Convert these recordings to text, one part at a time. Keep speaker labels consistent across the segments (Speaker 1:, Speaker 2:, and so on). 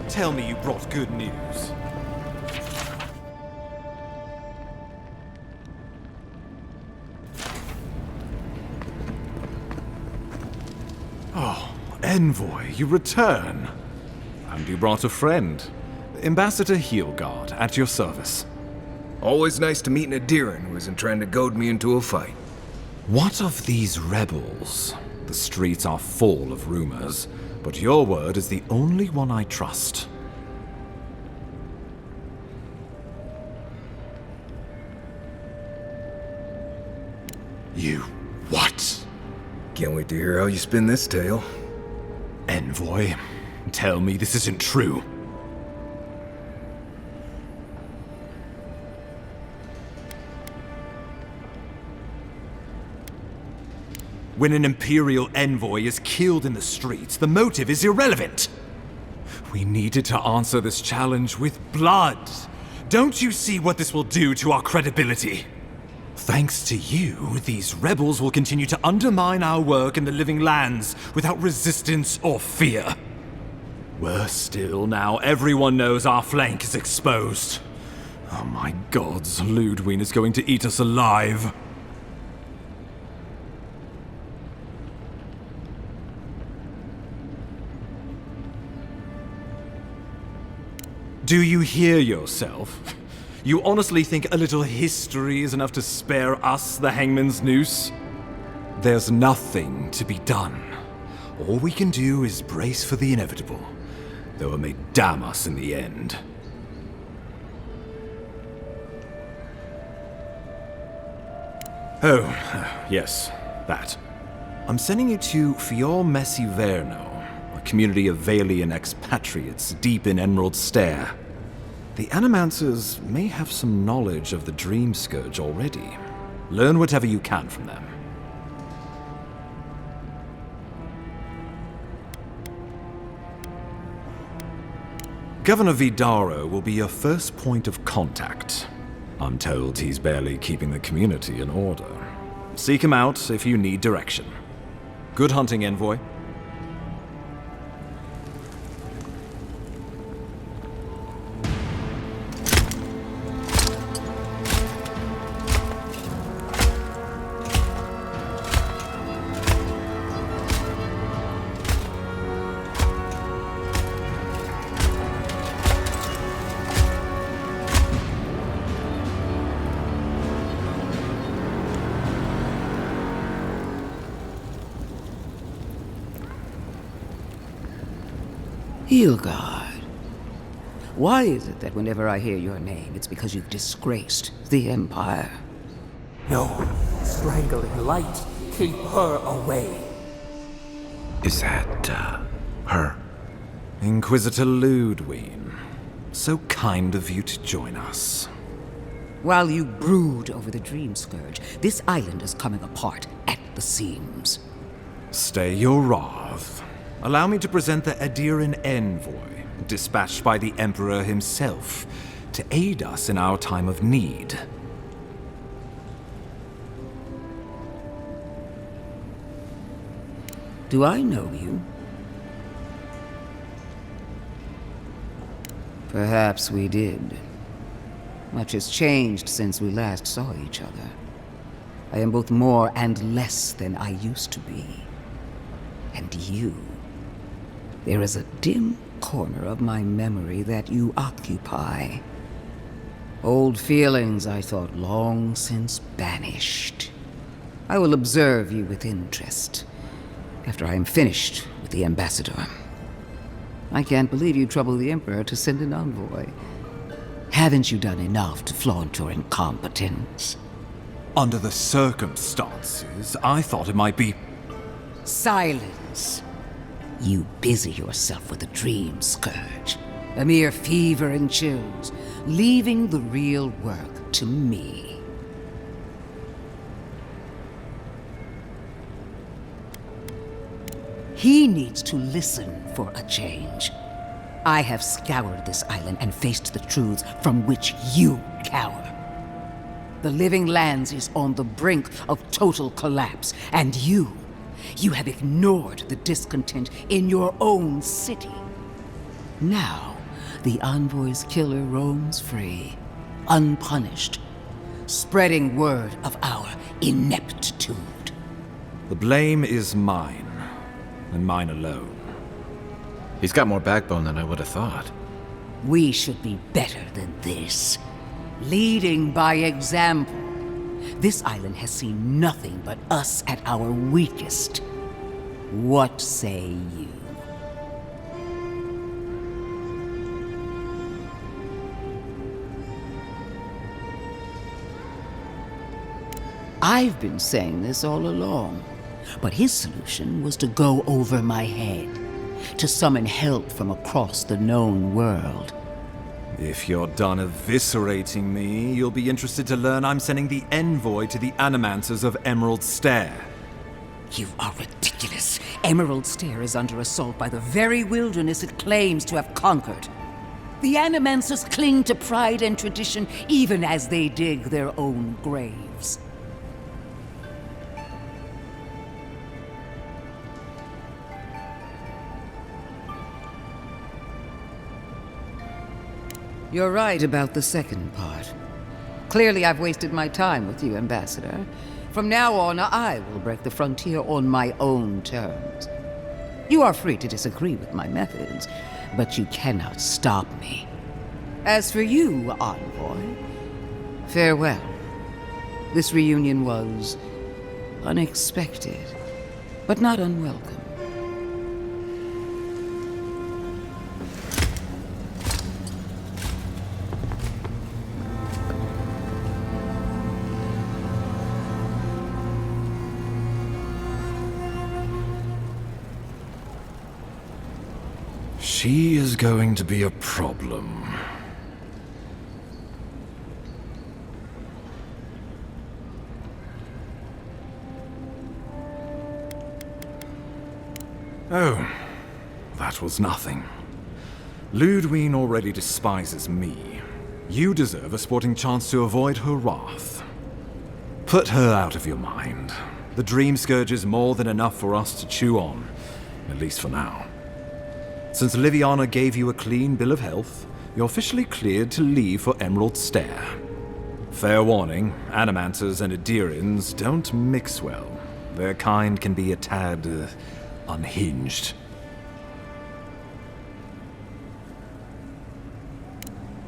Speaker 1: Tell me you brought good news. Oh, Envoy, you return. And you brought a friend. Ambassador Heelguard, at your service.
Speaker 2: Always nice to meet an Adiran who isn't trying to goad me into a fight.
Speaker 1: What of these rebels? The streets are full of rumors, but your word is the only one I trust. You... what?
Speaker 2: Can't wait to hear how you spin this tale.
Speaker 1: Envoy, tell me this isn't true. When an Imperial envoy is killed in the streets, the motive is irrelevant. We needed to answer this challenge with blood. Don't you see what this will do to our credibility? Thanks to you, these rebels will continue to undermine our work in the Living Lands without resistance or fear. Worse still, now everyone knows our flank is exposed. Oh my gods, Ludwig is going to eat us alive. Do you hear yourself? You honestly think a little history is enough to spare us the Hangman's Noose? There's nothing to be done. All we can do is brace for the inevitable, though it may damn us in the end. Oh, yes, that. I'm sending you to Fior Messi Verno, a community of Valian expatriates deep in Emerald Stair. The Animancers may have some knowledge of the Dream Scourge already. Learn whatever you can from them. Governor Vidaro will be your first point of contact. I'm told he's barely keeping the community in order. Seek him out if you need direction. Good hunting, Envoy.
Speaker 3: Heelguard. Why is it that whenever I hear your name, it's because you've disgraced the Empire?
Speaker 4: No, strangling light. Keep her away.
Speaker 5: Is that, her?
Speaker 1: Inquisitor Ludwig. So kind of you to join us.
Speaker 3: While you brood over the Dream Scourge, this island is coming apart at the seams.
Speaker 1: Stay your wrath. Allow me to present the Adiran Envoy, dispatched by the Emperor himself, to aid us in our time of need.
Speaker 3: Do I know you? Perhaps we did. Much has changed since we last saw each other. I am both more and less than I used to be. And you. There is a dim corner of my memory that you occupy. Old feelings I thought long since banished. I will observe you with interest after I am finished with the ambassador. I can't believe you troubled the Emperor to send an envoy. Haven't you done enough to flaunt your incompetence?
Speaker 1: Under the circumstances, I thought it might be...
Speaker 3: Silence. You busy yourself with the Dream Scourge, a mere fever and chills, leaving the real work to me. He needs to listen for a change. I have scoured this island and faced the truths from which you cower. The Living Lands is on the brink of total collapse, and you have ignored the discontent in your own city. Now, the Envoy's killer roams free, unpunished, spreading word of our ineptitude.
Speaker 1: The blame is mine, and mine alone.
Speaker 5: He's got more backbone than I would have thought.
Speaker 3: We should be better than this. Leading by example. This island has seen nothing but us at our weakest. What say you? I've been saying this all along, but his solution was to go over my head, to summon help from across the known world.
Speaker 1: If you're done eviscerating me, you'll be interested to learn I'm sending the envoy to the Animancers of Emerald Stair.
Speaker 3: You are ridiculous. Emerald Stair is under assault by the very wilderness it claims to have conquered. The Animancers cling to pride and tradition even as they dig their own graves. You're right about the second part. Clearly I've wasted my time with you, Ambassador. From now on, I will break the frontier on my own terms. You are free to disagree with my methods, but you cannot stop me. As for you, Envoy, farewell. This reunion was unexpected, but not unwelcome.
Speaker 1: She is going to be a problem. Oh, that was nothing. Ludwine already despises me. You deserve a sporting chance to avoid her wrath. Put her out of your mind. The Dream Scourge is more than enough for us to chew on, at least for now. Since Liviana gave you a clean bill of health, you're officially cleared to leave for Emerald Stair. Fair warning, Animancers and Adirians don't mix well. Their kind can be a tad unhinged.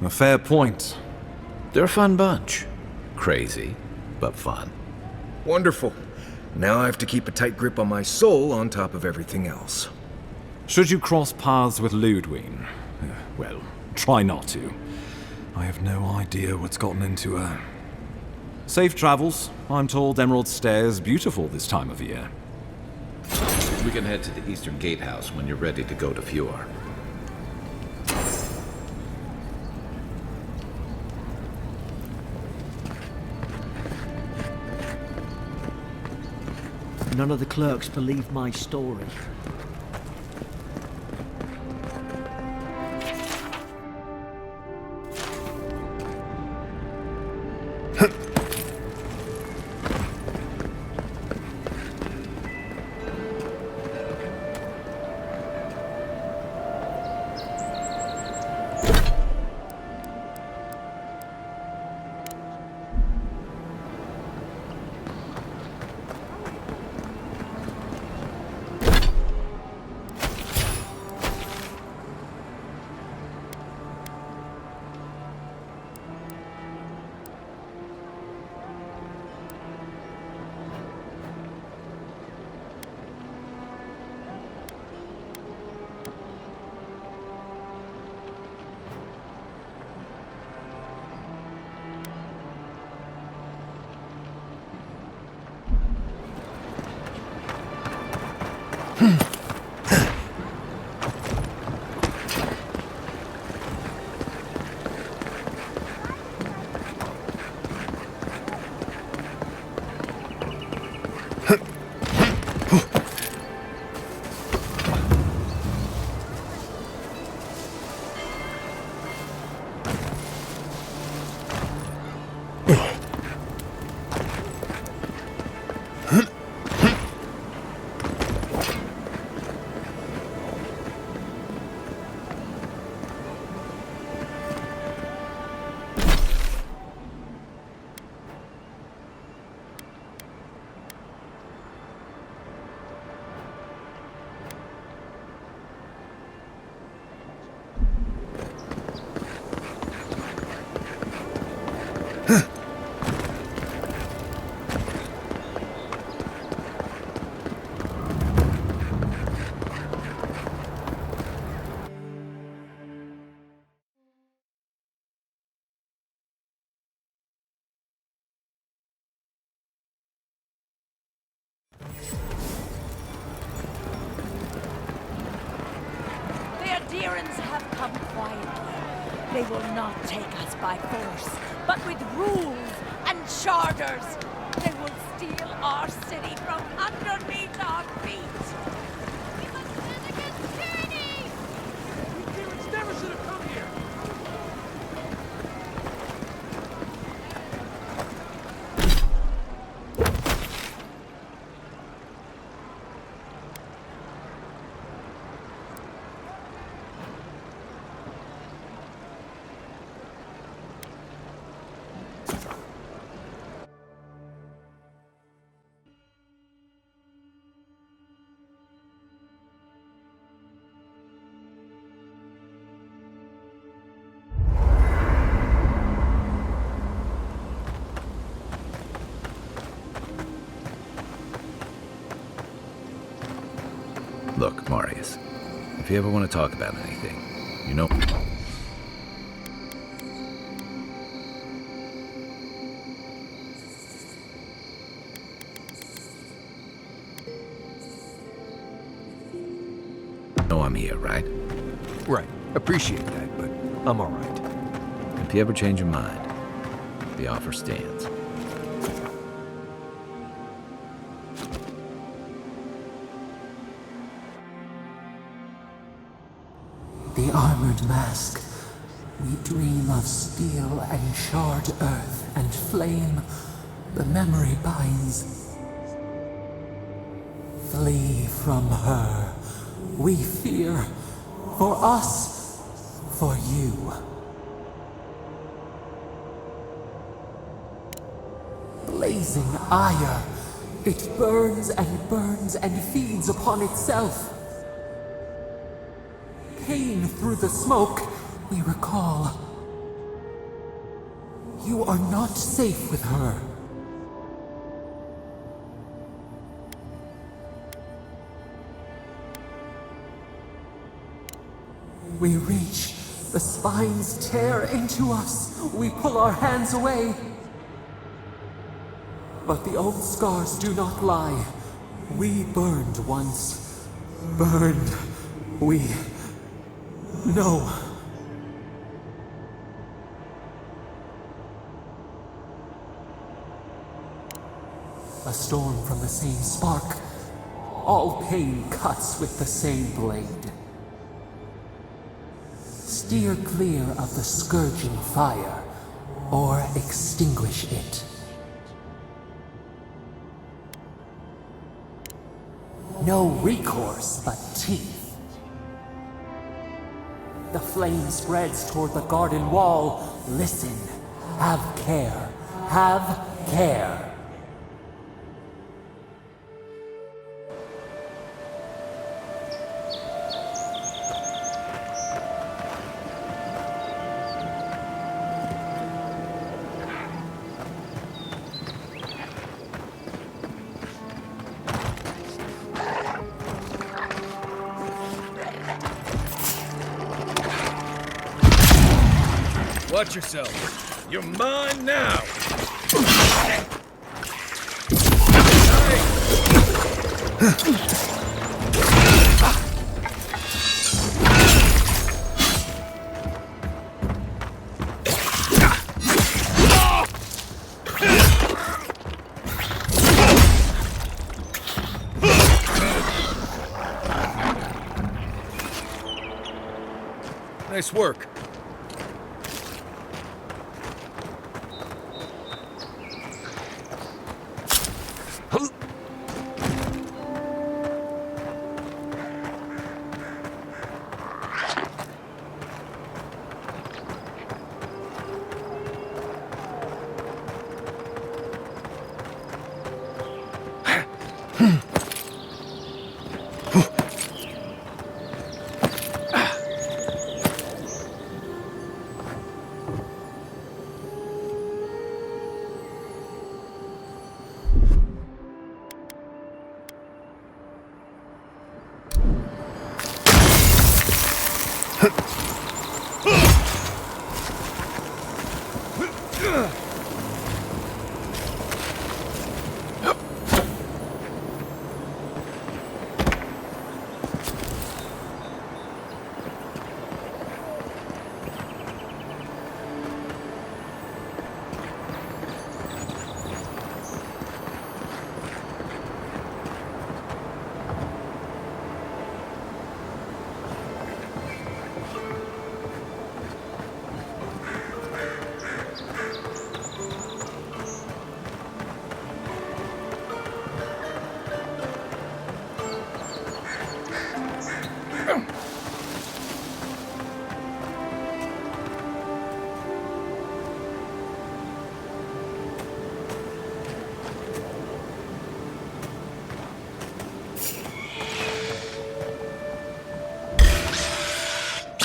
Speaker 1: A fair point.
Speaker 5: They're a fun bunch. Crazy, but fun.
Speaker 2: Wonderful. Now I have to keep a tight grip on my soul on top of everything else.
Speaker 1: Should you cross paths with Ludwine, well, try not to. I have no idea what's gotten into her. Safe travels. I'm told Emerald Stair is beautiful this time of year.
Speaker 5: We can head to the Eastern Gatehouse when you're ready to go to Fjord.
Speaker 6: None of the clerks believe my story.
Speaker 7: Deerans have come quietly. They will not take us by force, but with rules and charters. They will steal our city from underneath our feet. We must stand against tyranny!
Speaker 4: You Deerans never should have come here!
Speaker 5: Look, Marius, if you ever want to talk about anything, you know... know I'm here, right?
Speaker 8: Right. Appreciate that, but I'm alright.
Speaker 5: If you ever change your mind, the offer stands.
Speaker 4: The armored mask. We dream of steel and charred earth and flame. The memory binds. Flee from her. We fear. For us. For you. Blazing ire. It burns and feeds upon itself. Pain through the smoke, we recall. You are not safe with her. We reach, the spines tear into us. We pull our hands away. But the old scars do not lie. We burned once. Burned. We... No. A storm from the same spark. All pain cuts with the same blade. Steer clear of the scourging fire, or extinguish it. No recourse but teeth. The flame spreads toward the garden wall. Listen. Have care. Have care.
Speaker 2: Watch yourself. You're mine now. Nice work.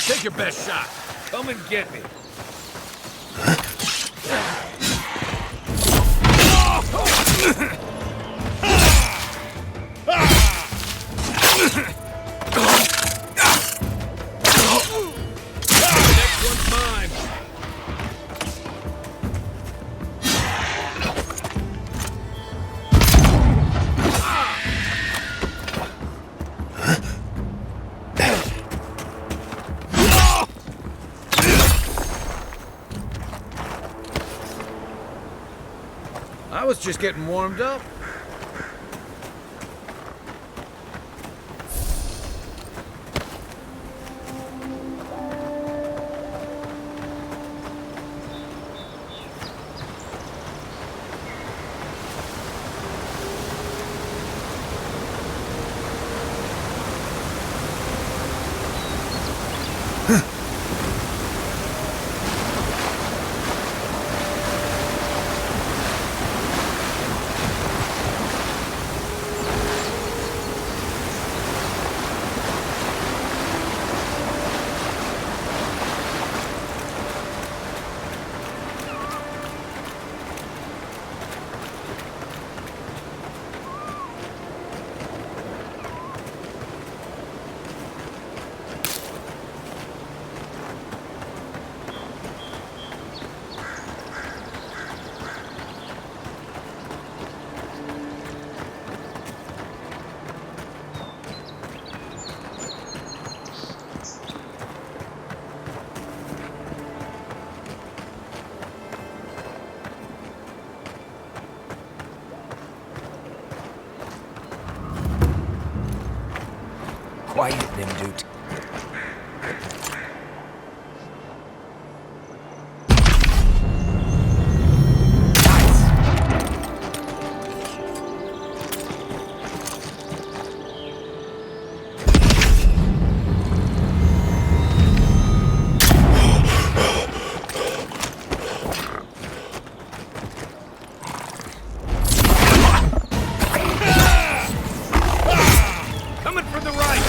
Speaker 2: Take your best shot. Come and get me. Next one's mine. I was just getting warmed up.
Speaker 8: Quiet, Nimdut.
Speaker 2: Coming from the right.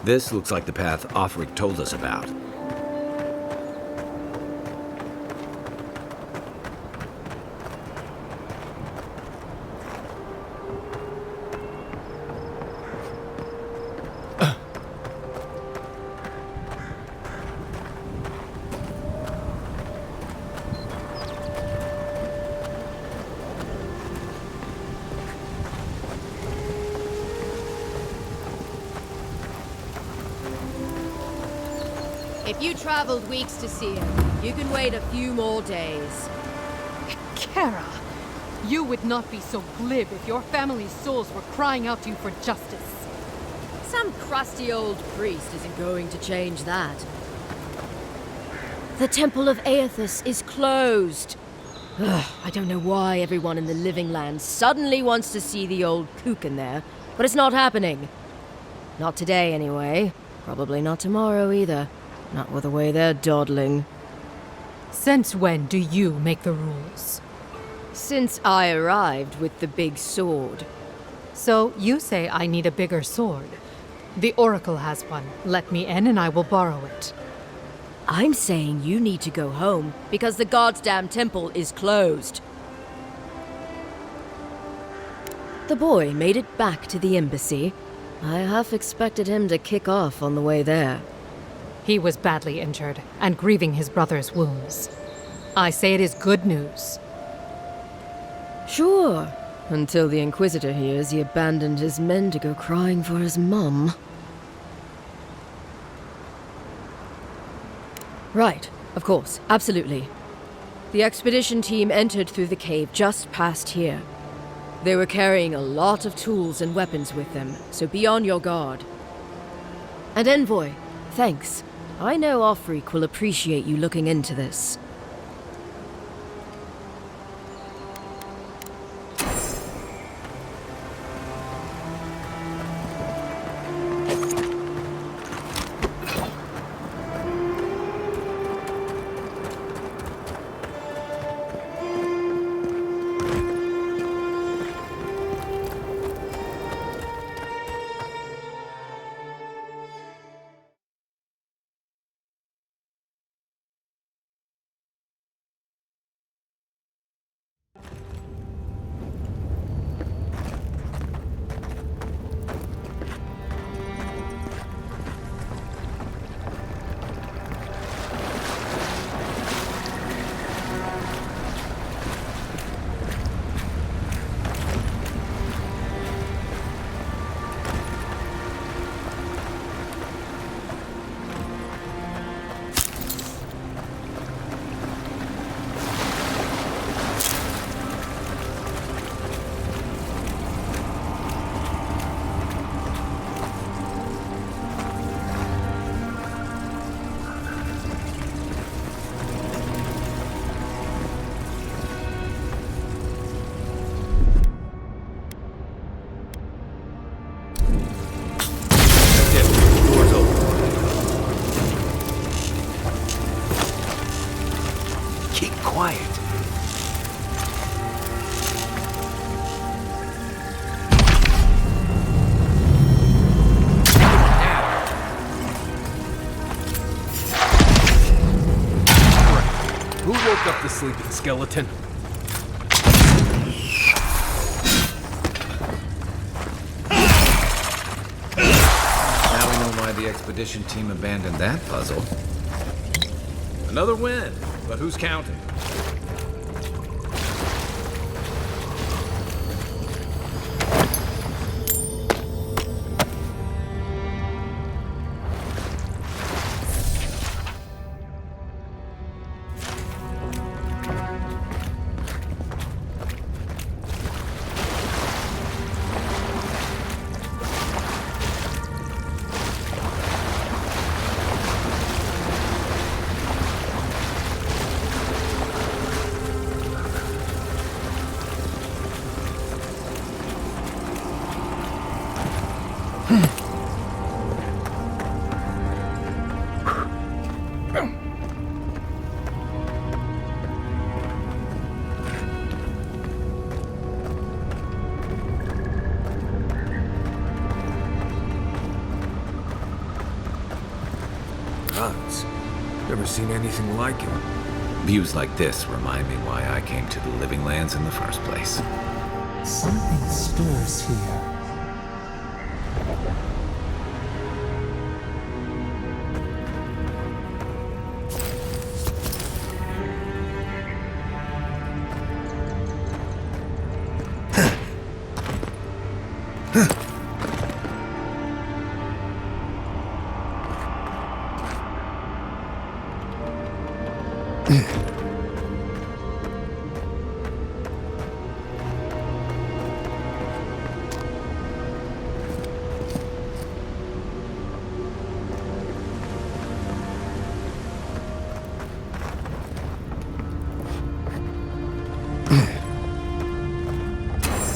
Speaker 5: This looks like the path Offric told us about.
Speaker 9: If you traveled weeks to see him, you can wait a few more days.
Speaker 10: Kara, you would not be so glib if your family's souls were crying out to you for justice.
Speaker 9: Some crusty old priest isn't going to change that. The Temple of Aethys is closed. Ugh, I don't know why everyone in the Living Land suddenly wants to see the old kook in there, but it's not happening. Not today, anyway. Probably not tomorrow, either. Not with the way they're dawdling.
Speaker 10: Since when do you make the rules?
Speaker 9: Since I arrived with the big sword.
Speaker 10: So you say I need a bigger sword. The Oracle has one. Let me in and I will borrow it.
Speaker 9: I'm saying you need to go home because the goddamn temple is closed. The boy made it back to the embassy. I half expected him to kick off on the way there.
Speaker 10: He was badly injured and grieving his brother's wounds. I say it is good news.
Speaker 9: Sure, until the Inquisitor hears he abandoned his men to go crying for his mum. Right, of course, absolutely. The expedition team entered through the cave just past here. They were carrying a lot of tools and weapons with them, so be on your guard. And Envoy, thanks. I know Offreak will appreciate you looking into this.
Speaker 8: Sleeping skeleton.
Speaker 5: Now we know why the expedition team abandoned that puzzle. Another win, but who's counting?
Speaker 2: Nuts. Never seen anything like it.
Speaker 5: Views like this remind me why I came to the Living Lands in the first place.
Speaker 4: Something stirs here.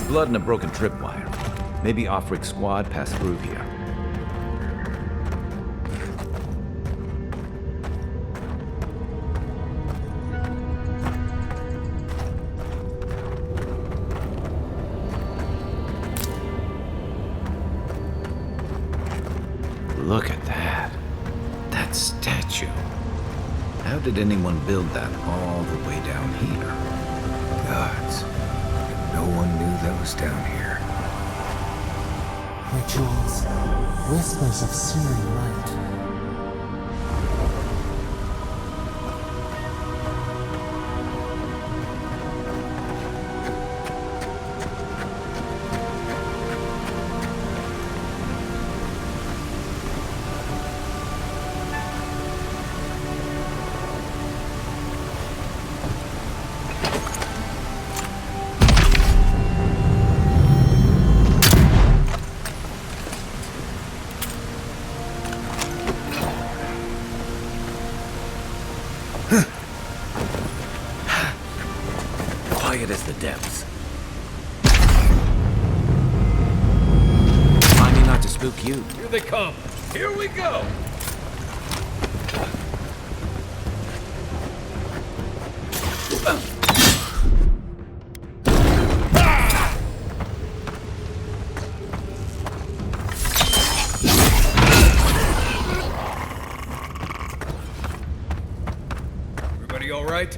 Speaker 5: Blood and a broken tripwire. Maybe Offrick's squad passed through here. Look at that. That statue. How did anyone build that all the way down here?
Speaker 2: Gods. No one knew that was down here.
Speaker 4: Rituals, whispers of searing light.
Speaker 5: Quiet as the depths.
Speaker 1: Remind me not to spook you.
Speaker 5: Here they come. Here we go. Everybody all right?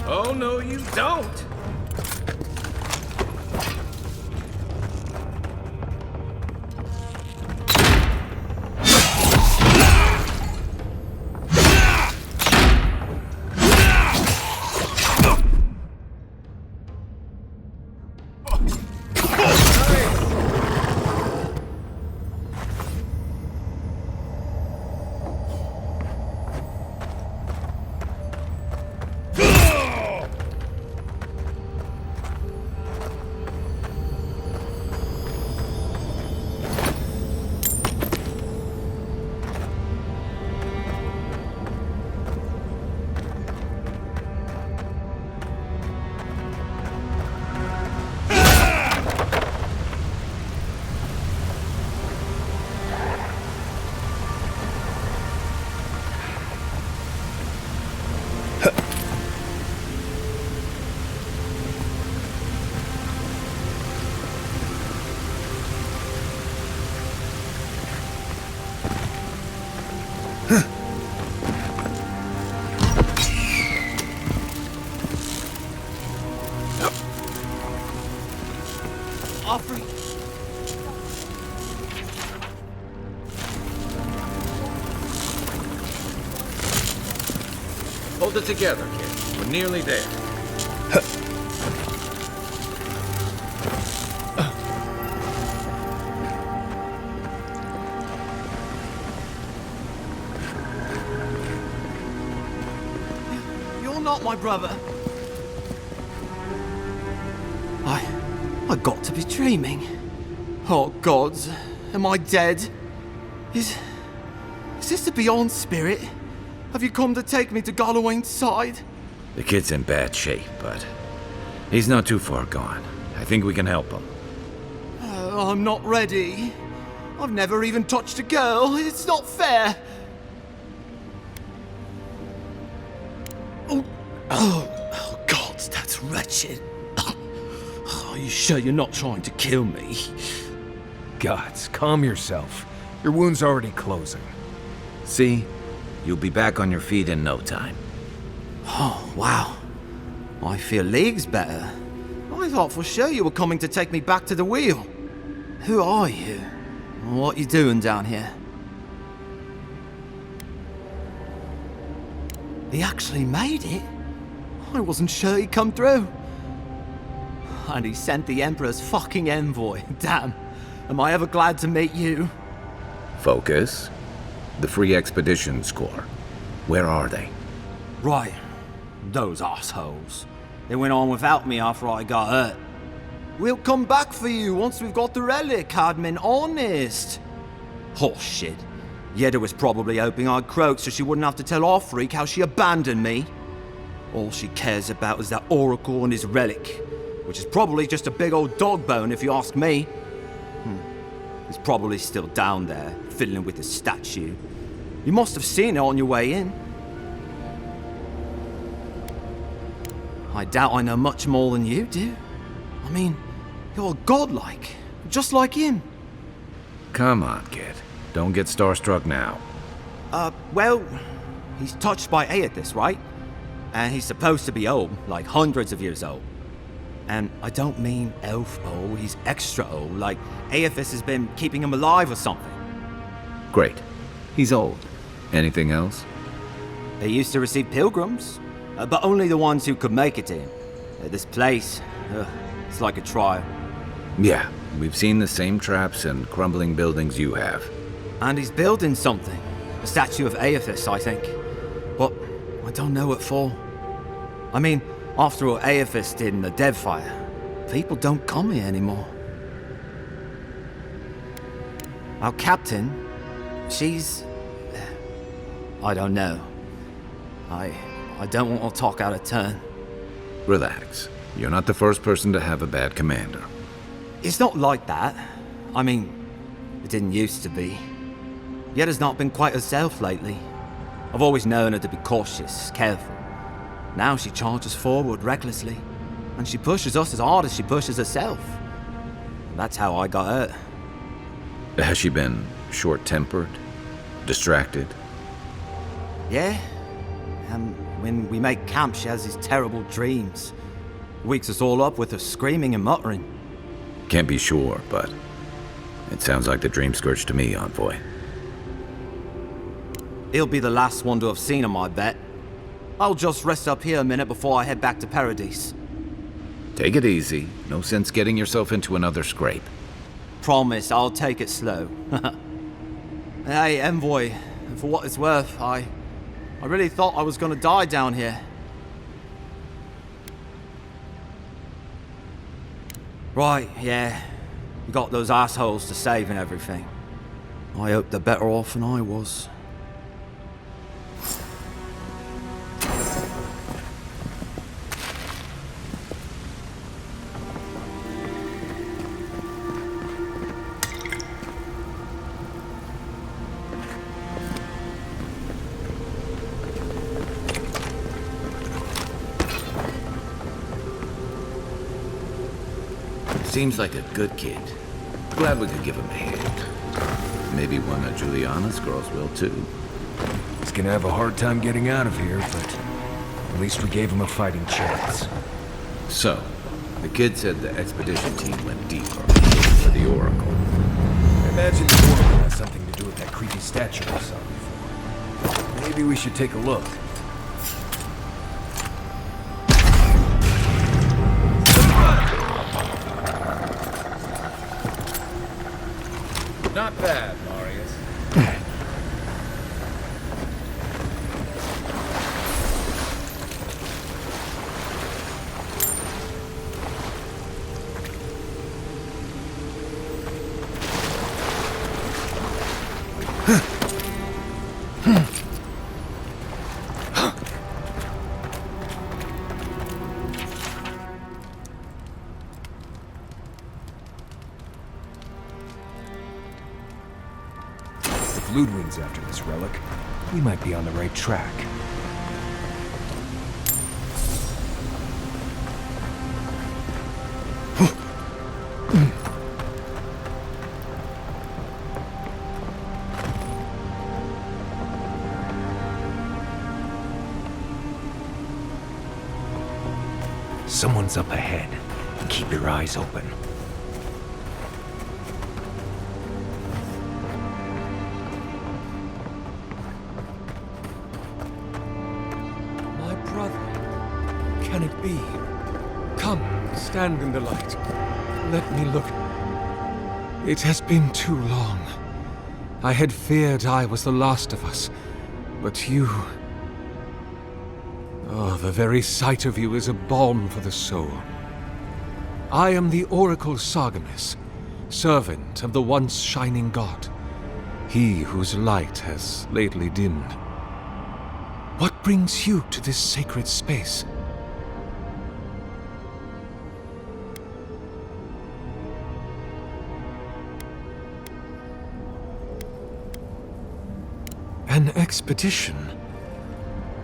Speaker 5: Oh, no, you don't! Hold it together, kid. We're nearly there.
Speaker 6: You're not my brother. I got to be dreaming. Oh, gods. Am I dead? Is this the Beyond Spirit? Have you come to take me to Galloway's side?
Speaker 5: The kid's in bad shape, but he's not too far gone. I think we can help him.
Speaker 6: I'm not ready. I've never even touched a girl. It's not fair. Oh, God, that's wretched. Are you sure you're not trying to kill me?
Speaker 8: Gods, calm yourself. Your wound's already closing.
Speaker 5: See? You'll be back on your feet in no time.
Speaker 6: Oh, wow. I feel leagues better. I thought for sure you were coming to take me back to the wheel. Who are you? What you doing down here? He actually made it? I wasn't sure he'd come through. And he sent the Emperor's fucking envoy. Damn. Am I ever glad to meet you?
Speaker 5: Focus. The Free Expeditions Corps. Where are they?
Speaker 6: Right. Those assholes. They went on without me after I got hurt. We'll come back for you once we've got the relic, Admin. Honest. Oh, shit. Yeda was probably hoping I'd croak so she wouldn't have to tell our freak how she abandoned me. All she cares about is that Oracle and his relic, which is probably just a big old dog bone if you ask me. He's probably still down there, fiddling with the statue. You must have seen it on your way in. I doubt I know much more than you do. I mean, you're godlike, just like him.
Speaker 5: Come on, kid. Don't get starstruck now.
Speaker 6: Well, he's touched by Aethys, right? And he's supposed to be old, like hundreds of years old. And I don't mean elf old, he's extra old, like Aethys has been keeping him alive or something.
Speaker 5: Great. He's old. Anything else?
Speaker 6: They used to receive pilgrims, but only the ones who could make it to him. This place, it's like a trial.
Speaker 5: Yeah, we've seen the same traps and crumbling buildings you have.
Speaker 6: And he's building something. A statue of Aethys, I think. But I don't know what for. I mean, after all Aethys did in the Deadfire, people don't come here anymore. Our captain, she's... I don't know. I don't want to talk out of turn.
Speaker 5: Relax. You're not the first person to have a bad commander.
Speaker 6: It's not like that. I mean, it didn't used to be. Yeda's not been quite herself lately. I've always known her to be cautious, careful. Now she charges forward recklessly, and she pushes us as hard as she pushes herself. That's how I got hurt.
Speaker 5: Has she been short-tempered? Distracted?
Speaker 6: Yeah. When we make camp, she has these terrible dreams. Wakes us all up with her screaming and muttering.
Speaker 5: Can't be sure, but it sounds like the dream scourge to me, Envoy.
Speaker 6: He'll be the last one to have seen him, I bet. I'll just rest up here a minute before I head back to Paradise.
Speaker 5: Take it easy. No sense getting yourself into another scrape.
Speaker 6: Promise, I'll take it slow. Hey, Envoy, for what it's worth, I really thought I was gonna die down here. Right, yeah. You got those assholes to save and everything. I hope they're better off than I was.
Speaker 5: Seems like a good kid. Glad we could give him a hand. Maybe one of Juliana's girls will too.
Speaker 8: He's gonna have a hard time getting out of here, but at least we gave him a fighting chance.
Speaker 5: So, the kid said the expedition team went deeper for the Oracle.
Speaker 8: I imagine the Oracle has something to do with that creepy statue I saw before. Maybe we should take a look.
Speaker 5: Not bad, Marius.
Speaker 8: Ludwig's after this relic. We might be on the right track. Someone's up ahead. Keep your eyes open.
Speaker 11: Can it be? Come,
Speaker 1: stand in the light. Let me look. It has been too long. I had feared I was the last of us, but you... Oh, the very sight of you is a balm for the soul. I am the Oracle Sargemus, servant of the once shining god, he whose light has lately dimmed. What brings you to this sacred space? An expedition?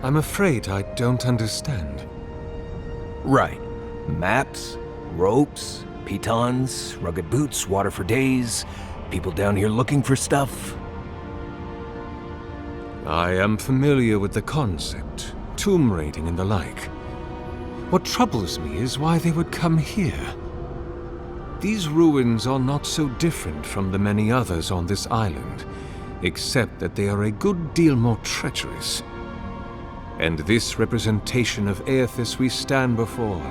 Speaker 1: I'm afraid I don't understand.
Speaker 2: Right. Maps, ropes, pitons, rugged boots, water for days, people down here looking for stuff.
Speaker 1: I am familiar with the concept, tomb raiding and the like. What troubles me is why they would come here. These ruins are not so different from the many others on this island, except that they are a good deal more treacherous. And this representation of Aethys we stand before,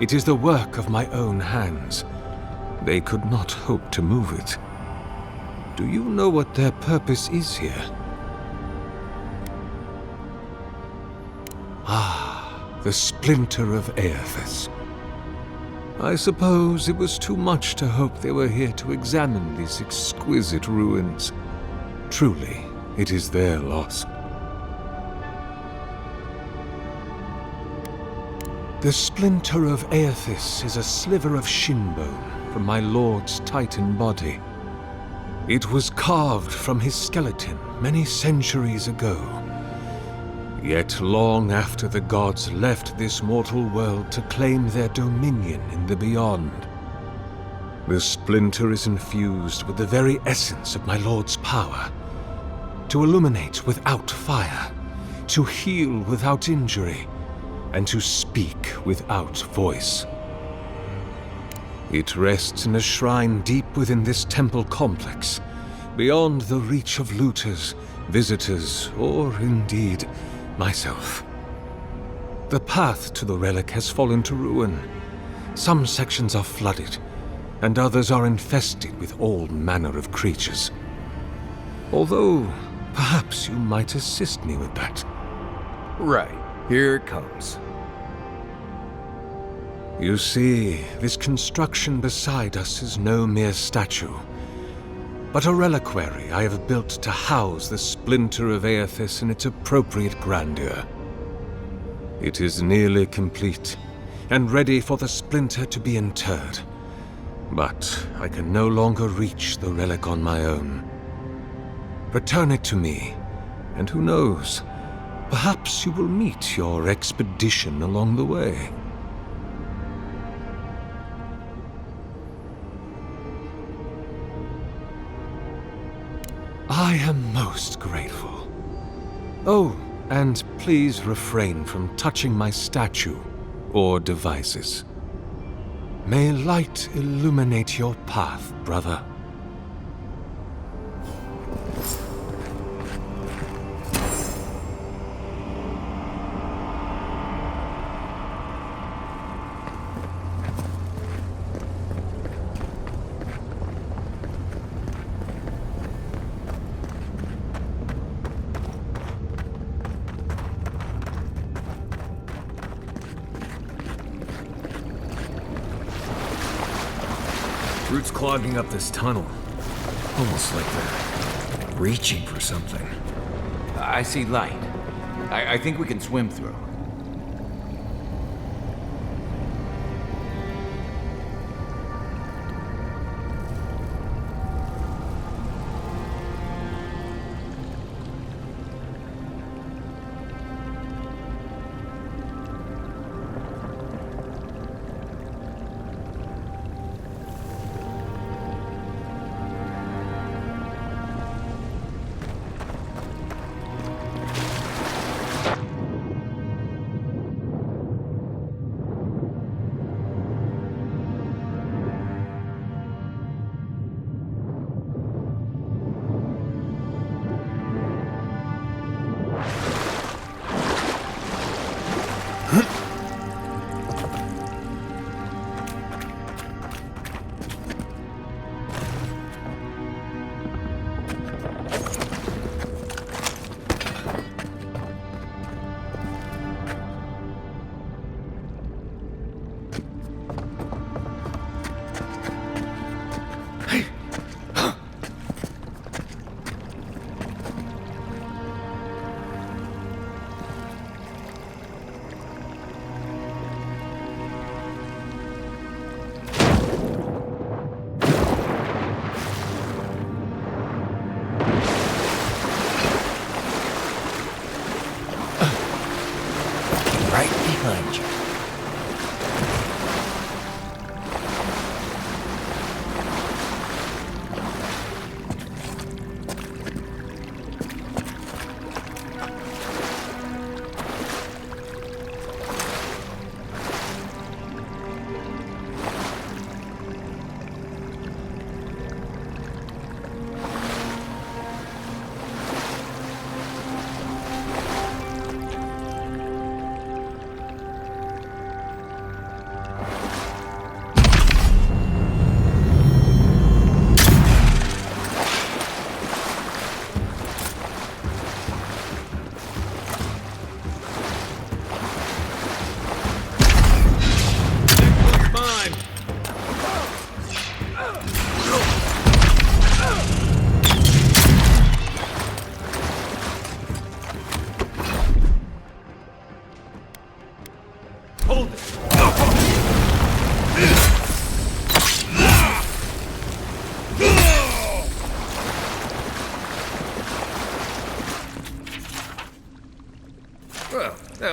Speaker 1: it is the work of my own hands. They could not hope to move it. Do you know what their purpose is here? Ah, the splinter of Aethys. I suppose it was too much to hope they were here to examine these exquisite ruins. Truly, it is their loss. The splinter of Aethys is a sliver of shin bone from my lord's titan body. It was carved from his skeleton many centuries ago. Yet long after the gods left this mortal world to claim their dominion in the beyond, the splinter is infused with the very essence of my lord's power. To illuminate without fire, to heal without injury, and to speak without voice. It rests in a shrine deep within this temple complex, beyond the reach of looters, visitors, or indeed, myself. The path to the relic has fallen to ruin. Some sections are flooded, and others are infested with all manner of creatures. Although, perhaps you might assist me with that.
Speaker 2: Right. Here it comes.
Speaker 1: You see, this construction beside us is no mere statue, but a reliquary I have built to house the splinter of Aethys in its appropriate grandeur. It is nearly complete, and ready for the splinter to be interred. But I can no longer reach the relic on my own. Return it to me, and who knows, perhaps you will meet your expedition along the way. I am most grateful. Oh, and please refrain from touching my statue or devices. May light illuminate your path, brother.
Speaker 2: Roots clogging up this tunnel. Almost like they're reaching for something.
Speaker 5: I see light. I think we can swim through.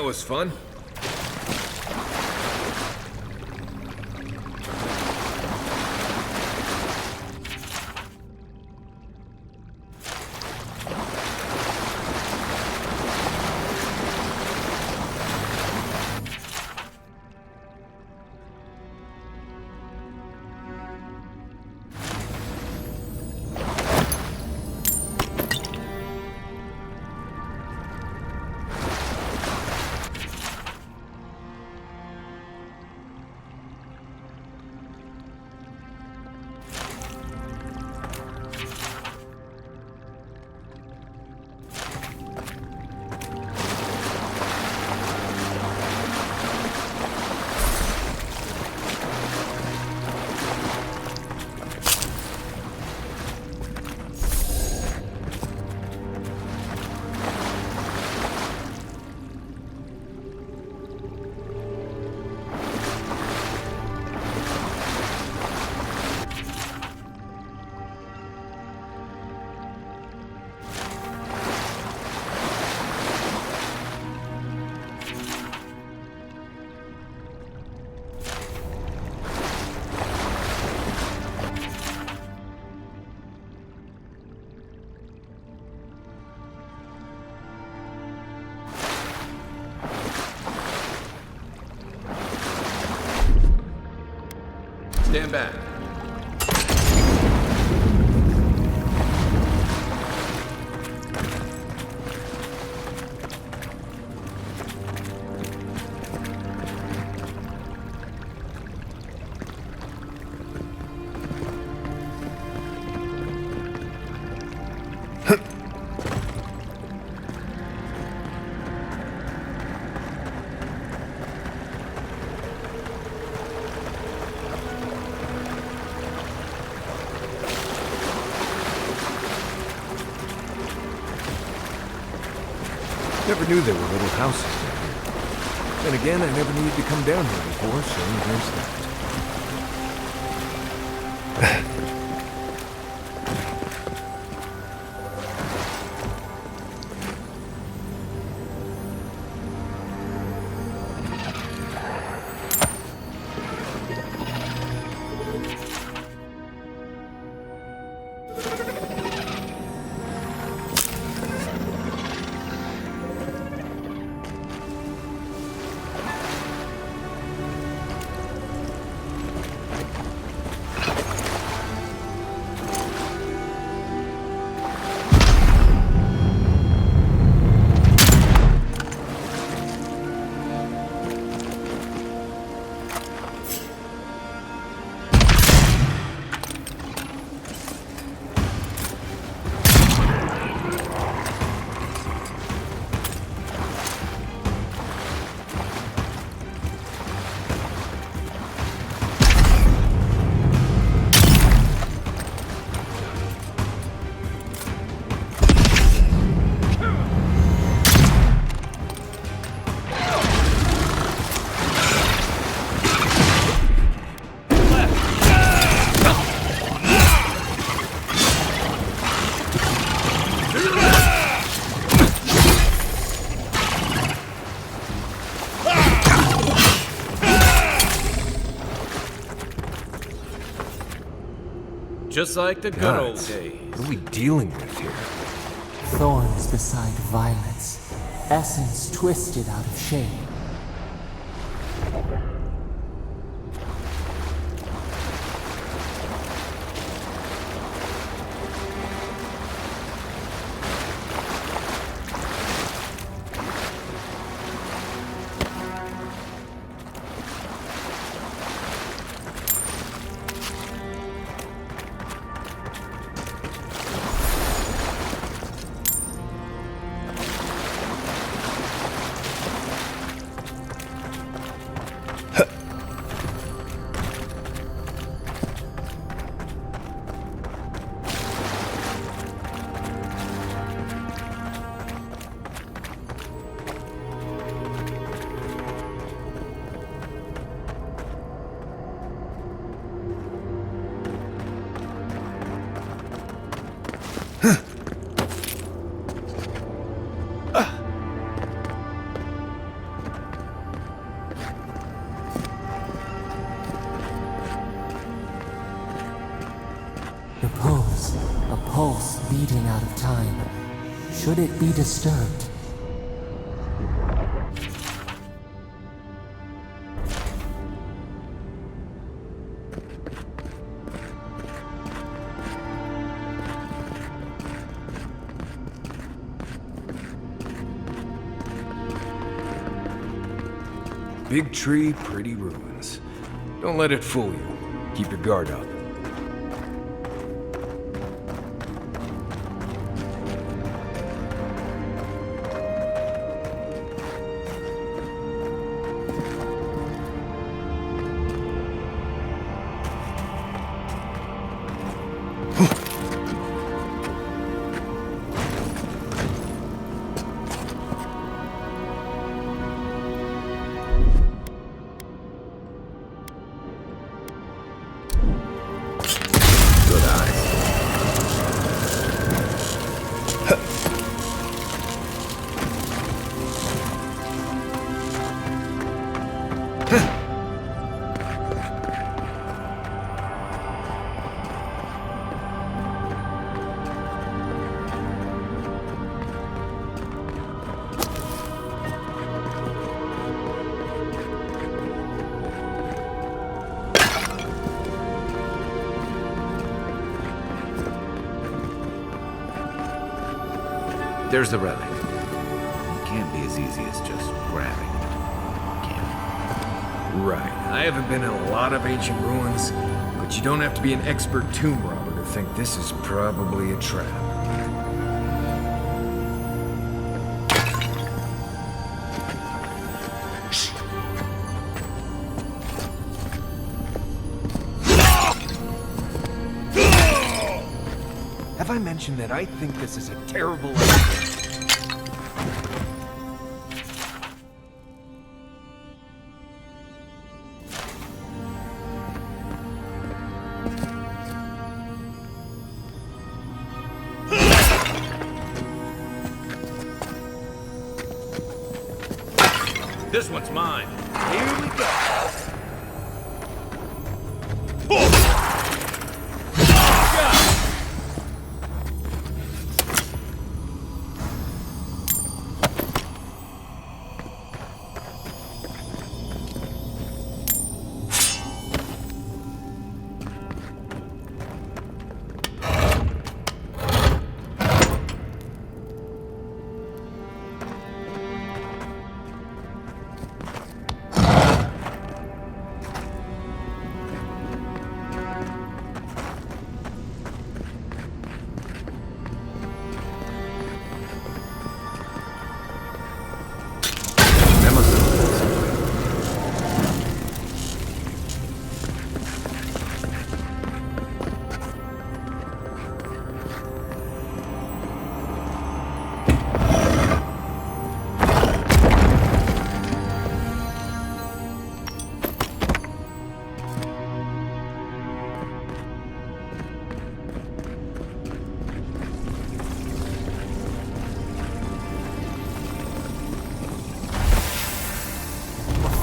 Speaker 8: was fun. Stand back. Never knew there were little houses down here. Then again, I never needed to come down here before, so there's that.
Speaker 5: Just like the good old days.
Speaker 8: What are we dealing with here?
Speaker 4: Thorns beside violets, essence twisted out of shape. Repose, a pulse beating out of time. Should it be disturbed?
Speaker 8: Big tree, pretty ruins. Don't let it fool you. Keep your guard up.
Speaker 5: There's the relic. It can't be as easy as just grabbing it. Can it?
Speaker 8: Right. I haven't been in a lot of ancient ruins, but you don't have to be an expert tomb robber to think this is probably a trap. Have I mentioned that I think this is a terrible idea?
Speaker 5: This one's mine.
Speaker 8: Here we go.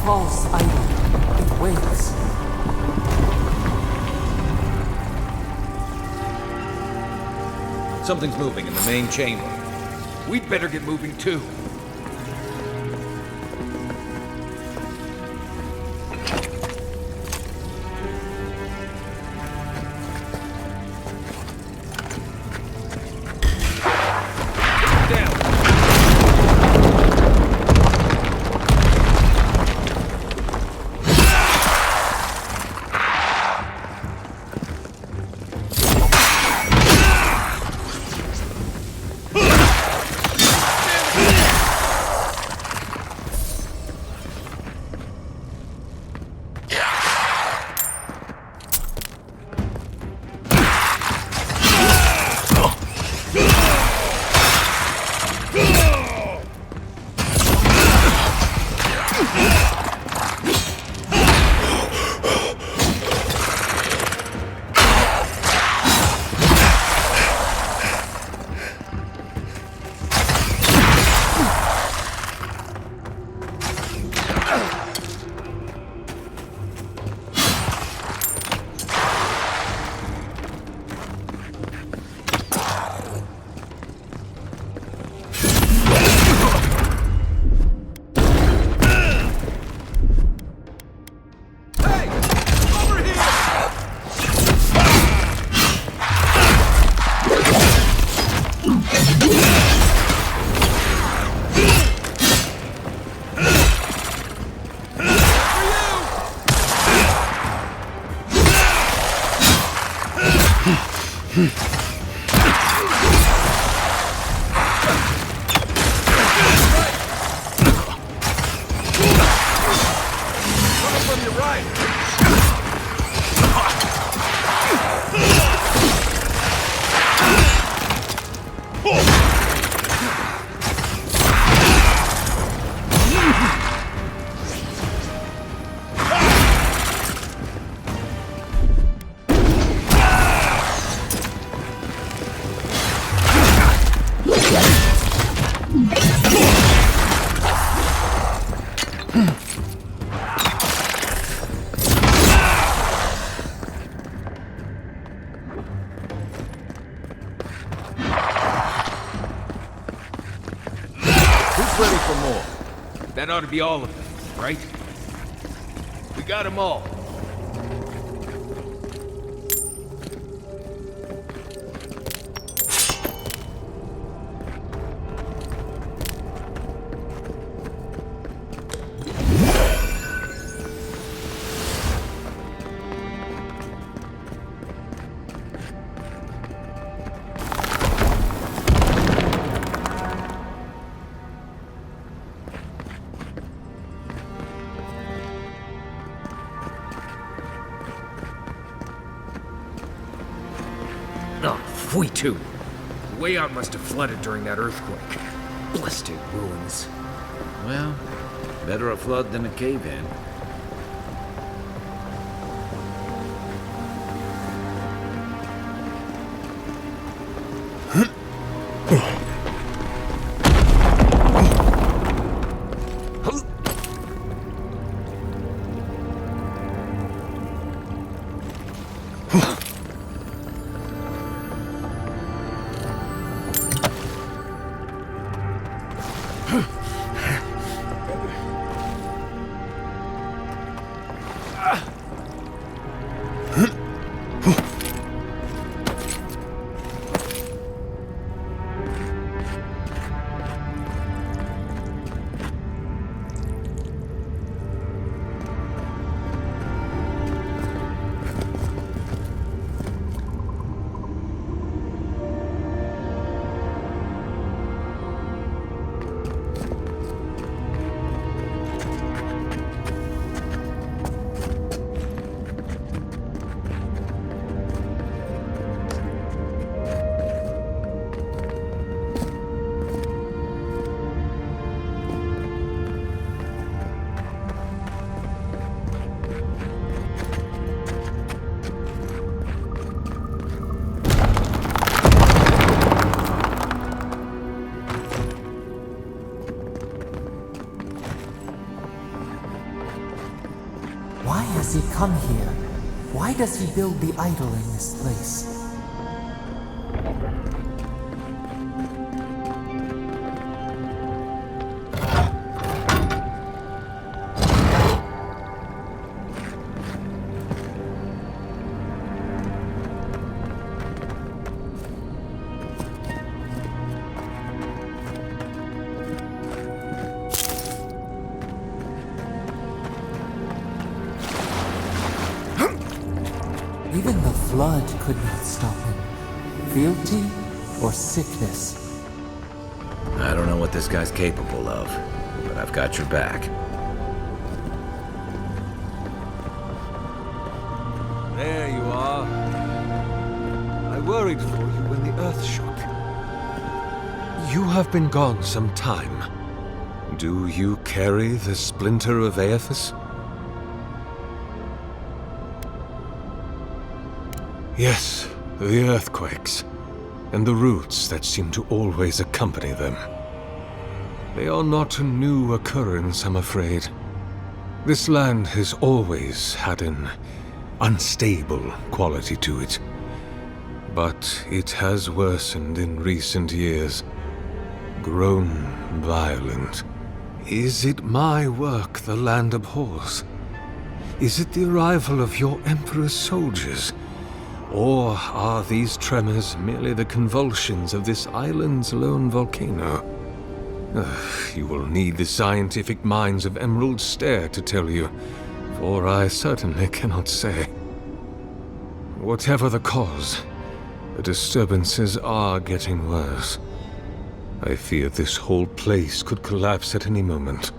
Speaker 4: False idol. It waits.
Speaker 5: Something's moving in the main chamber.
Speaker 8: We'd better get moving too.
Speaker 5: From your right. Who's ready for more?
Speaker 2: That ought to be all of them, right? We got them all. Oh, we too. The way out must have flooded during that earthquake. Blasted ruins.
Speaker 5: Well, better a flood than a cave-in.
Speaker 4: Why has he come here? Why does he build the idol in this place? Even the flood could not stop him. Fealty or sickness?
Speaker 5: I don't know what this guy's capable of, but I've got your back.
Speaker 8: There you are. I worried for you when the earth shook. You have been gone some time. Do you carry the splinter of Aethys? Yes, the earthquakes, and the roots that seem to always accompany them. They are not a new occurrence, I'm afraid. This land has always had an unstable quality to it. But it has worsened in recent years, grown violent. Is it my work the land abhors? Is it the arrival of your Emperor's soldiers? Or are these tremors merely the convulsions of this island's lone volcano? You will need the scientific minds of Emerald Stair to tell you, for I certainly cannot say. Whatever the cause, The disturbances are getting worse. I fear this whole place could collapse at any moment.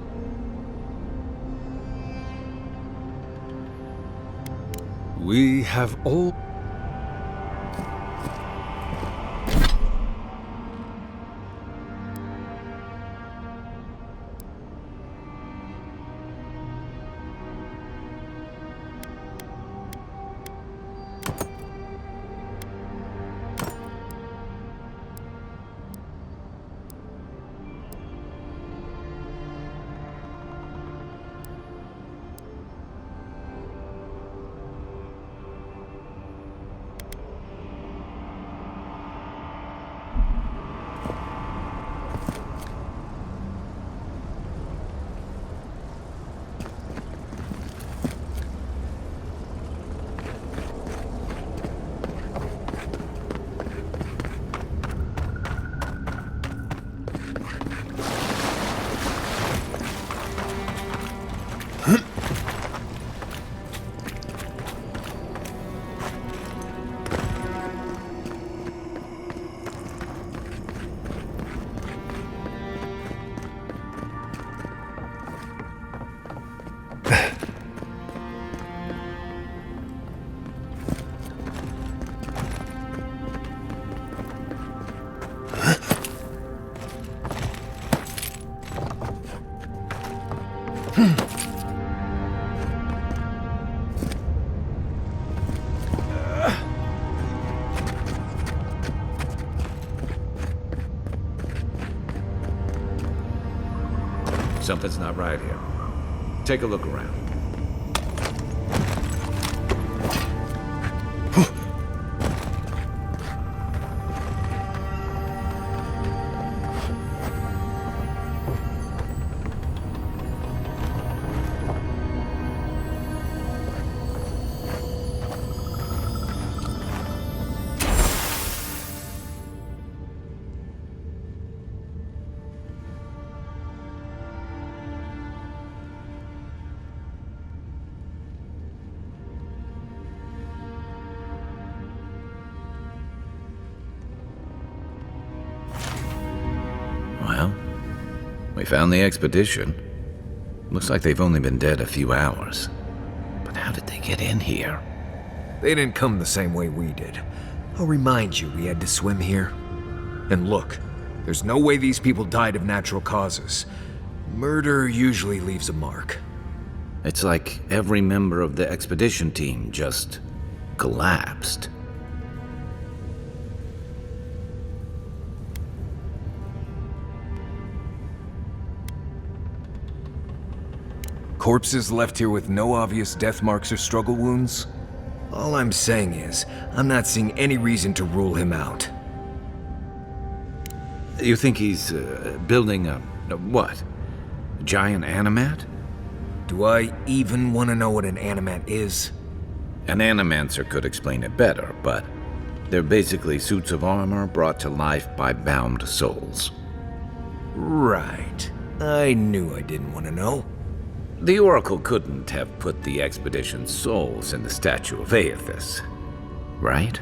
Speaker 8: We have all...
Speaker 5: Something's not right here. Take a look around. Well, we found the expedition. Looks like they've only been dead a few hours. But how did they get in here?
Speaker 2: They didn't come the same way we did. I'll remind you, we had to swim here. And look, there's no way these people died of natural causes. Murder usually leaves a mark.
Speaker 5: It's like every member of the expedition team just collapsed.
Speaker 2: Corpses left here with no obvious death marks or struggle wounds? All I'm saying is, I'm not seeing any reason to rule him out.
Speaker 5: You think he's building a what? A giant animat?
Speaker 2: Do I even want to know what an animat is?
Speaker 5: An animancer could explain it better, but they're basically suits of armor brought to life by bound souls.
Speaker 2: Right. I knew I didn't want to know.
Speaker 5: The Oracle couldn't have put the expedition's souls in the statue of Aethys, right?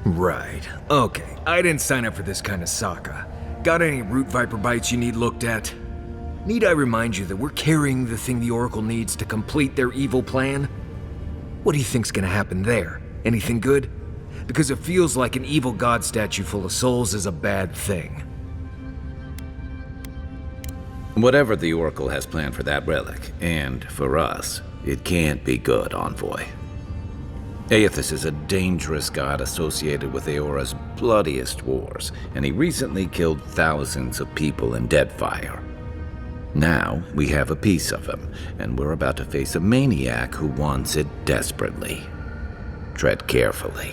Speaker 2: Right. Okay. I didn't sign up for this kind of Sokka. Got any root viper bites you need looked at? Need I remind you that we're carrying the thing the Oracle needs to complete their evil plan? What do you think's gonna happen there? Anything good? Because it feels like an evil god statue full of souls is a bad thing.
Speaker 5: Whatever the Oracle has planned for that relic, and for us, it can't be good, Envoy. Aethys is a dangerous god associated with Eora's bloodiest wars, and he recently killed thousands of people in Deadfire. Now, we have a piece of him, and we're about to face a maniac who wants it desperately. Tread carefully.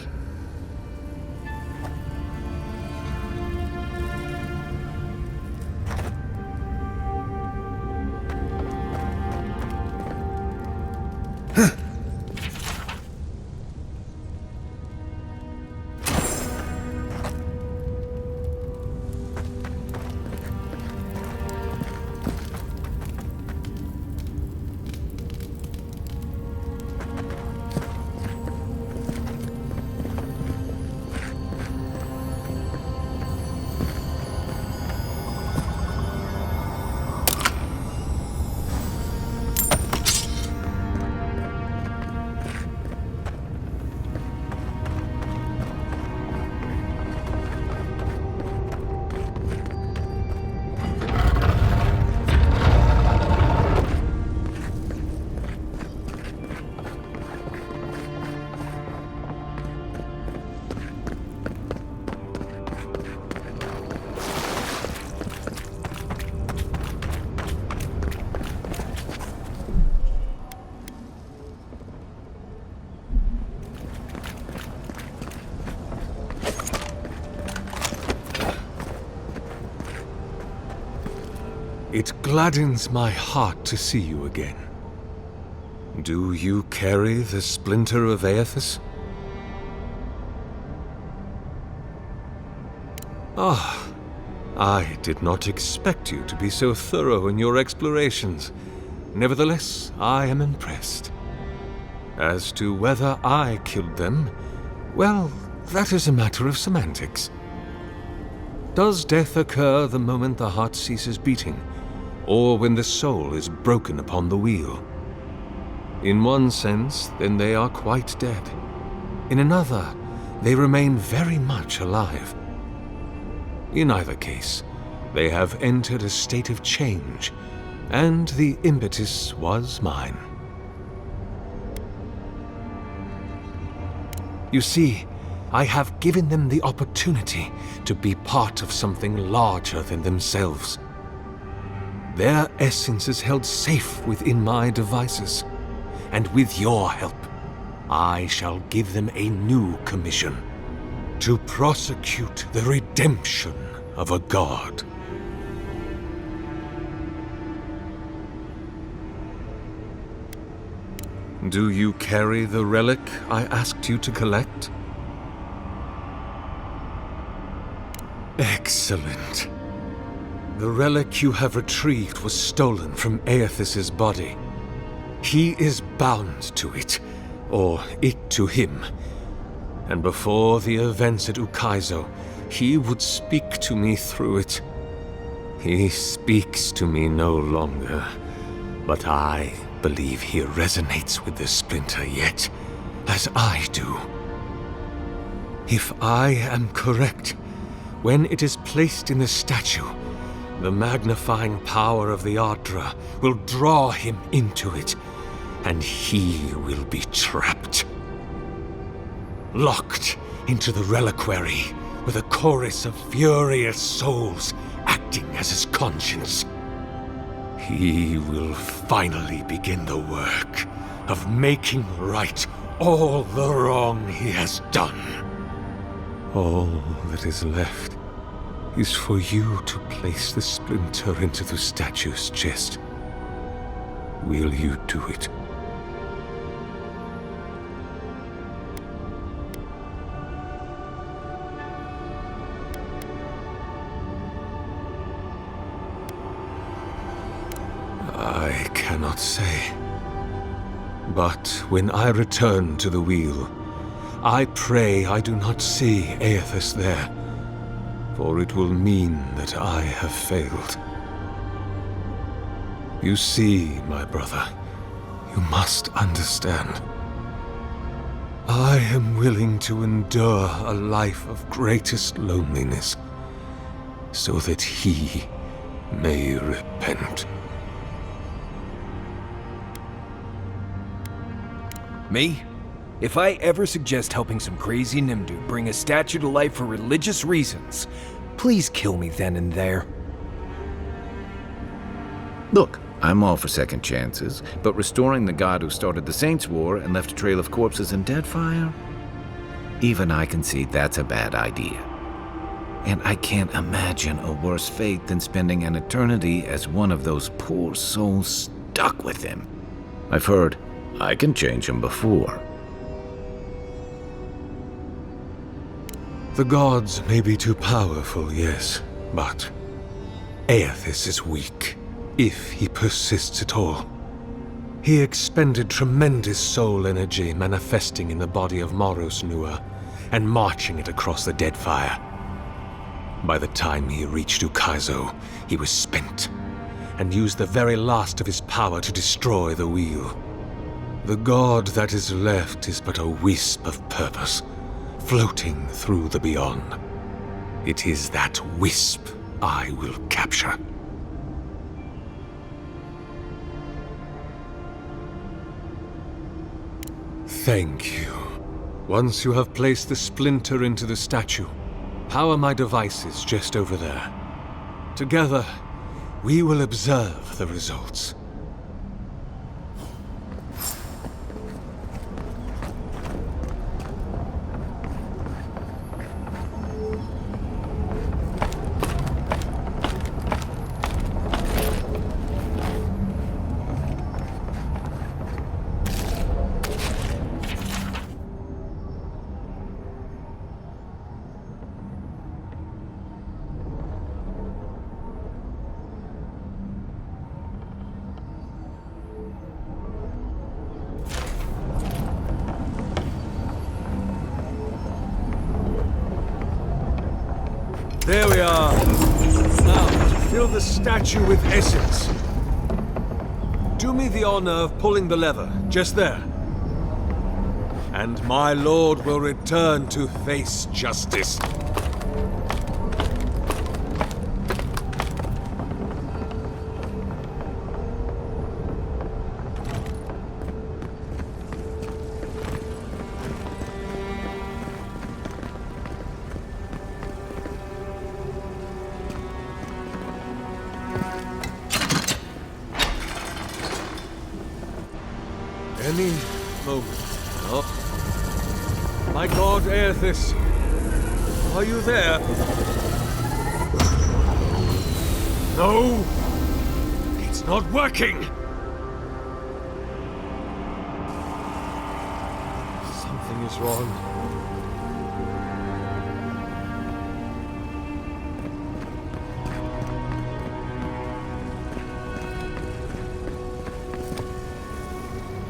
Speaker 8: It gladdens my heart to see you again. Do you carry the splinter of Aethys? Ah, I did not expect you to be so thorough in your explorations. Nevertheless, I am impressed. As to whether I killed them, well, that is a matter of semantics. Does death occur the moment the heart ceases beating, or when the soul is broken upon the wheel? In one sense, then they are quite dead. In another, they remain very much alive. In either case, they have entered a state of change, and the impetus was mine. You see, I have given them the opportunity to be part of something larger than themselves. Their essence is held safe within my devices, and with your help, I shall give them a new commission: to prosecute the redemption of a god. Do you carry the relic I asked you to collect? Excellent. The relic you have retrieved was stolen from Aethys' body. He is bound to it, or it to him. And before the events at Ukaizo, he would speak to me through it. He speaks to me no longer, but I believe he resonates with the splinter yet, as I do. If I am correct, when it is placed in the statue, the magnifying power of the Ardra will draw him into it, and he will be trapped. Locked into the reliquary with a chorus of furious souls acting as his conscience. He will finally begin the work of making right all the wrong he has done. All that is left is for you to place the splinter into the statue's chest. Will you do it? I cannot say. But when I return to the wheel, I pray I do not see Aethys there, for it will mean that I have failed. You see, my brother, you must understand. I am willing to endure a life of greatest loneliness, so that he may repent.
Speaker 2: Me? If I ever suggest helping some crazy Nimdu bring a statue to life for religious reasons, please kill me then and there.
Speaker 5: Look, I'm all for second chances, but restoring the god who started the Saints' War and left a trail of corpses and deadfire? Even I concede that's a bad idea. And I can't imagine a worse fate than spending an eternity as one of those poor souls stuck with him. I've heard I can change him before.
Speaker 8: The gods may be too powerful, yes, but Aethys is weak, if he persists at all. He expended tremendous soul energy manifesting in the body of Moros Nua and marching it across the Deadfire. By the time he reached Ukaizo, he was spent, and used the very last of his power to destroy the wheel. The god that is left is but a wisp of purpose, floating through the beyond. It is that wisp I will capture. Thank you. Once you have placed the splinter into the statue, power my devices just over there. Together, we will observe the results. fill the statue with essence. Do me the honor of pulling the lever, just there. And my lord will return to face justice. Any moment. Oh. My god, Aethys. Are you there? No! It's not working! Something is wrong.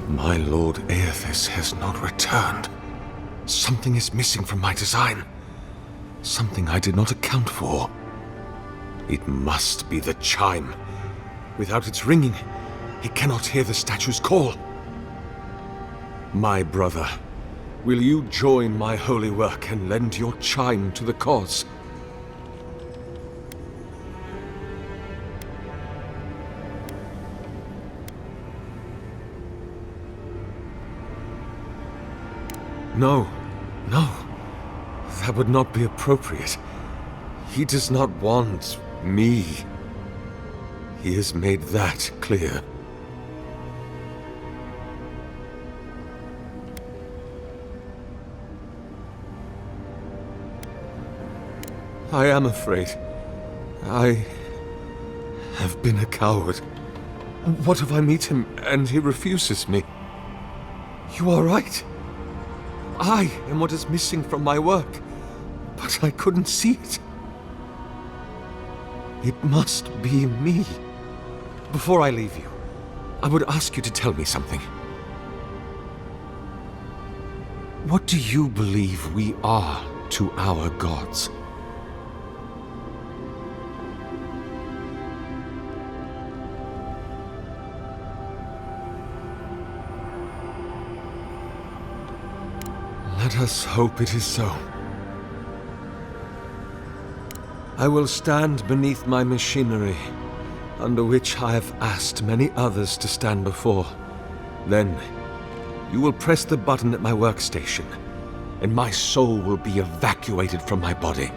Speaker 8: My Lord Aethys has not returned. Something is missing from my design. Something I did not account for. It must be the chime. Without its ringing, he cannot hear the statue's call. My brother, will you join my holy work and lend your chime to the cause? No, no. That would not be appropriate. He does not want me. He has made that clear. I am afraid. I have been a coward. What if I meet him and he refuses me? You are right. I am what is missing from my work, but I couldn't see it. It must be me. Before I leave you, I would ask you to tell me something. What do you believe we are to our gods? Let us hope it is so. I will stand beneath my machinery, under which I have asked many others to stand before. Then, you will press the button at my workstation, and my soul will be evacuated from my body.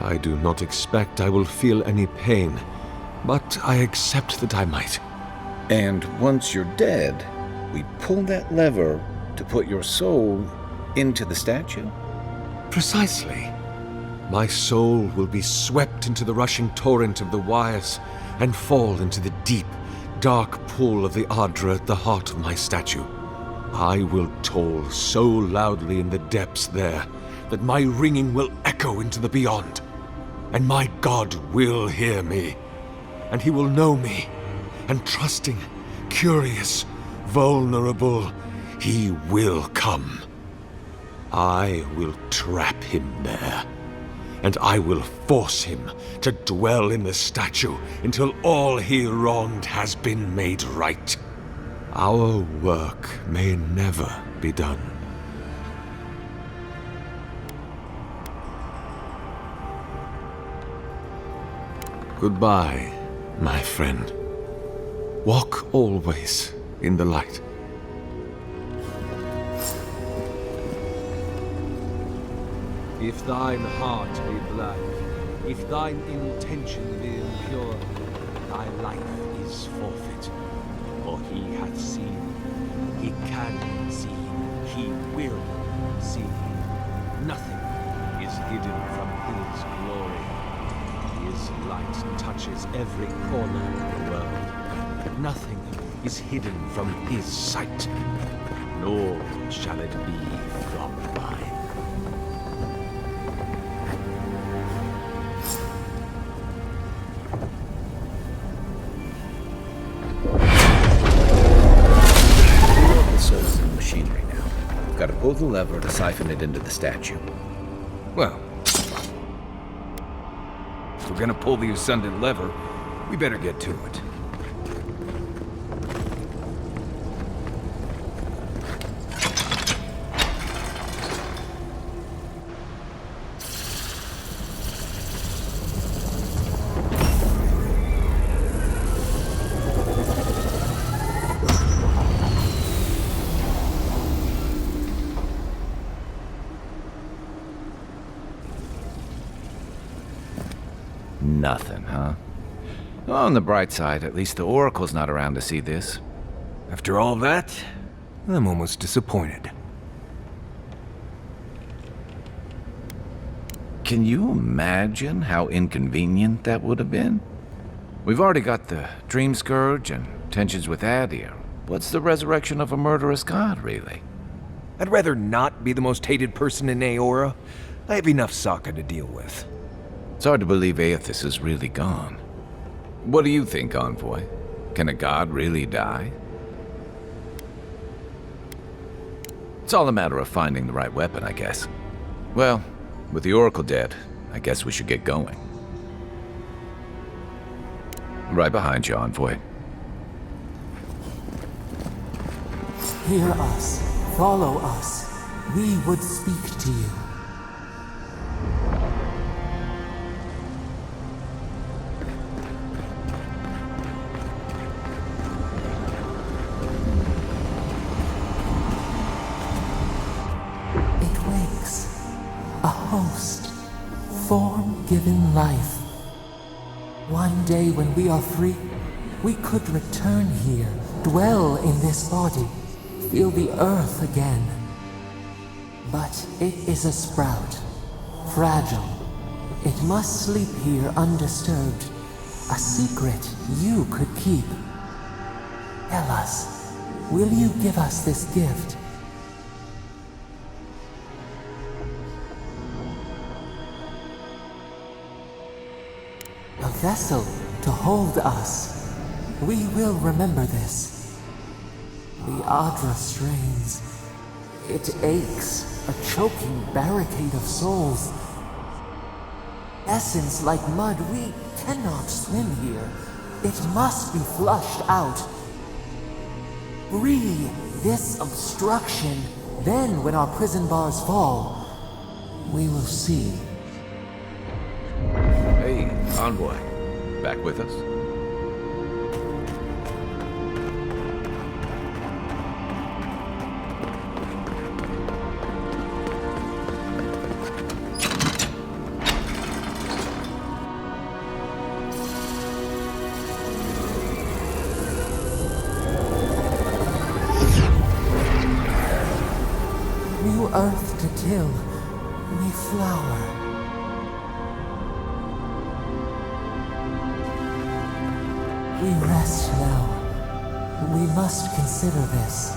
Speaker 8: I do not expect I will feel any pain, but I accept that I might.
Speaker 5: And once you're dead, we pull that lever to put your soul into the statue?
Speaker 8: Precisely. My soul will be swept into the rushing torrent of the wires and fall into the deep, dark pool of the Ardra at the heart of my statue. I will toll so loudly in the depths there that my ringing will echo into the beyond. And my God will hear me, and he will know me, and trusting, curious, vulnerable, he will come. I will trap him there, and I will force him to dwell in the statue until all he wronged has been made right. Our work may never be done. Goodbye, my friend. Walk always in the light. If thine heart be black, if thine intention be impure, thy life is forfeit. For he hath seen, he can see, he will see. Nothing is hidden from his glory. His light touches every corner of the world. Nothing is hidden from his sight, nor shall it be from mine.
Speaker 5: Got to pull the lever to siphon it into the statue.
Speaker 2: Well, if we're gonna pull the ascendant lever, We better get to it.
Speaker 5: Nothing, huh? Well, on the bright side, at least the Oracle's not around to see this.
Speaker 2: After all that, I'm almost disappointed.
Speaker 5: Can you imagine how inconvenient that would have been? We've already got the Dream Scourge and tensions with Adir. What's the resurrection of a murderous god, really?
Speaker 2: I'd rather not be the most hated person in Aora. I have enough Sokka to deal with.
Speaker 5: It's hard to believe Aethys is really gone. What do you think, Envoy? Can a god really die? It's all a matter of finding the right weapon, I guess. Well, with the Oracle dead, I guess we should get going. Right behind you, Envoy.
Speaker 4: Hear us. Follow us. We would speak to you. Form-given life. One day when we are free, we could return here, dwell in this body, feel the earth again. But it is a sprout, fragile. It must sleep here undisturbed, a secret you could keep. Tell us, will you give us this gift? A vessel to hold us. We will remember this. The Adra strains. It aches, a choking barricade of souls. Essence like mud, we cannot swim here. It must be flushed out. Free this obstruction. Then, when our prison bars fall, we will see.
Speaker 5: Hey, Envoy. Back with us?
Speaker 4: New earth to till, we flower. We rest now. We must consider this.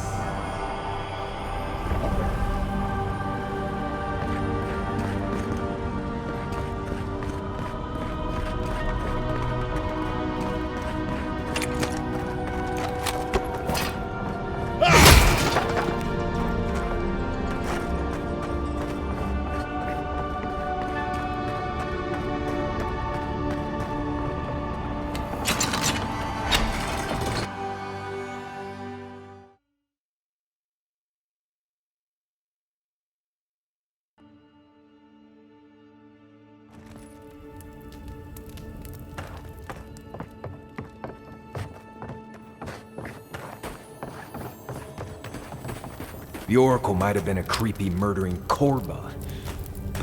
Speaker 2: The Oracle might have been a creepy, murdering Korba,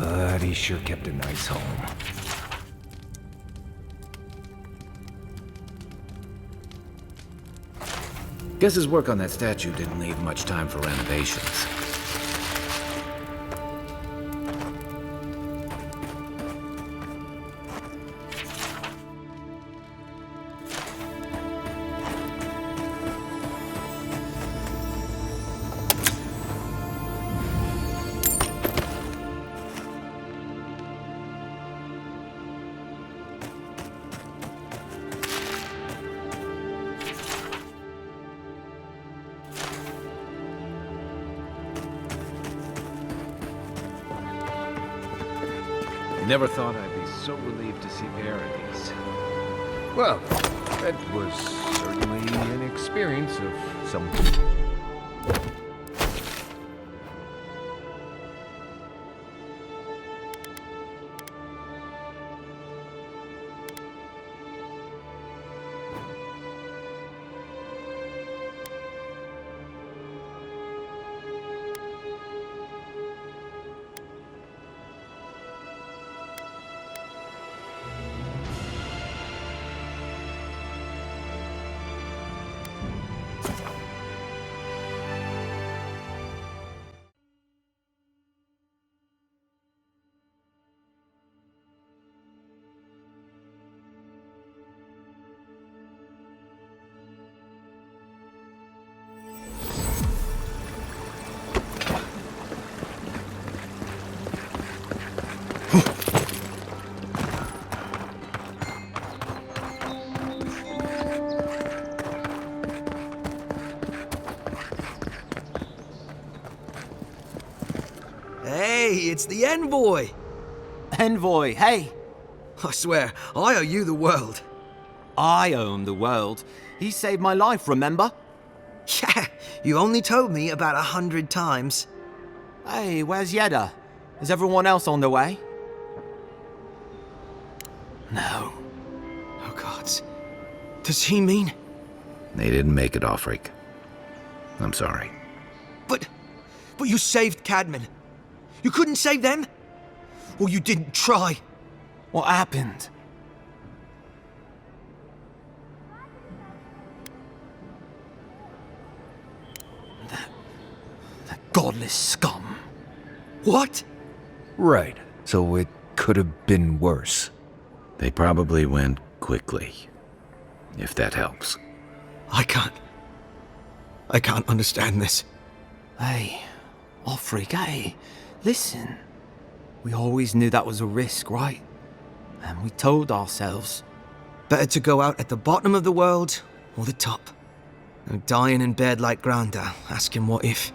Speaker 2: but he sure kept a nice home.
Speaker 5: Guess his work on that statue didn't leave much time for renovations. Never thought I'd be so relieved to see Paradise.
Speaker 2: Well, that was certainly an experience of some...
Speaker 11: Hey, it's the envoy!
Speaker 6: Envoy, hey!
Speaker 11: I swear, I owe you the world.
Speaker 6: I own the world. He saved my life, remember?
Speaker 11: Yeah, you only told me about 100 times.
Speaker 6: Hey, where's Yeda? Is everyone else on the way?
Speaker 11: No. Oh, God. Does he mean...
Speaker 5: They didn't make it, Offreak. I'm sorry.
Speaker 11: But you saved Cadman. You couldn't save them? Or you didn't try?
Speaker 6: What happened? That godless scum.
Speaker 11: What?
Speaker 2: Right, so it could have been worse.
Speaker 5: They probably went quickly, if that helps.
Speaker 11: I can't understand this.
Speaker 6: Hey, Offreak, hey, listen. We always knew that was a risk, right? And we told ourselves.
Speaker 11: Better to go out at the bottom of the world or the top. No dying in bed like Granda, asking what if.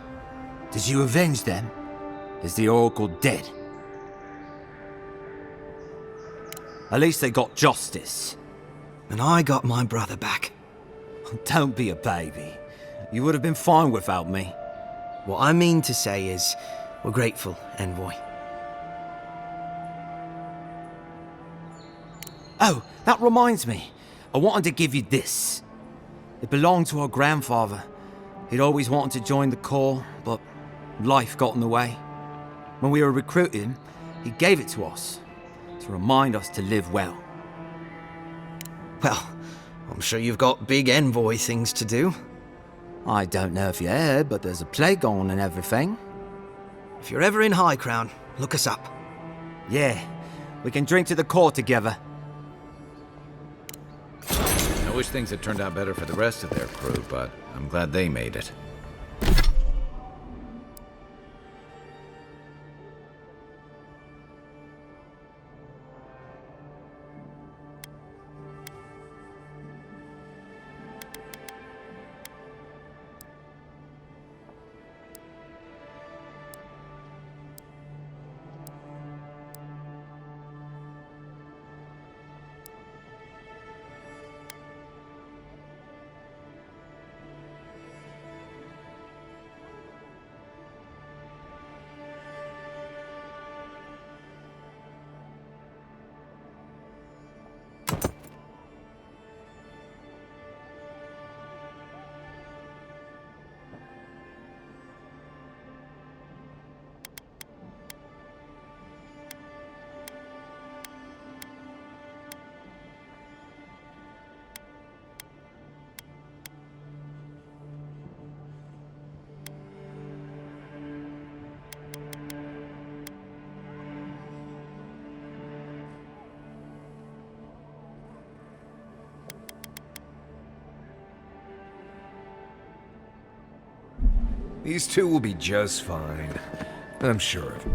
Speaker 6: Did you avenge them? Is the Oracle dead? At least they got justice.
Speaker 11: And I got my brother back.
Speaker 6: Don't be a baby. You would have been fine without me.
Speaker 11: What I mean to say is, we're grateful, Envoy.
Speaker 6: Oh, that reminds me. I wanted to give you this. It belonged to our grandfather. He'd always wanted to join the Corps, but life got in the way. When we were recruiting, he gave it to us, to remind us to live well.
Speaker 11: Well, I'm sure you've got big Envoy things to do.
Speaker 6: I don't know if you heard, but there's a plague on and everything.
Speaker 11: If you're ever in High Crown, look us up.
Speaker 6: Yeah, we can drink to the Corps together.
Speaker 5: I wish things had turned out better for the rest of their crew, but I'm glad they made it.
Speaker 2: These two will be just fine. I'm sure of it.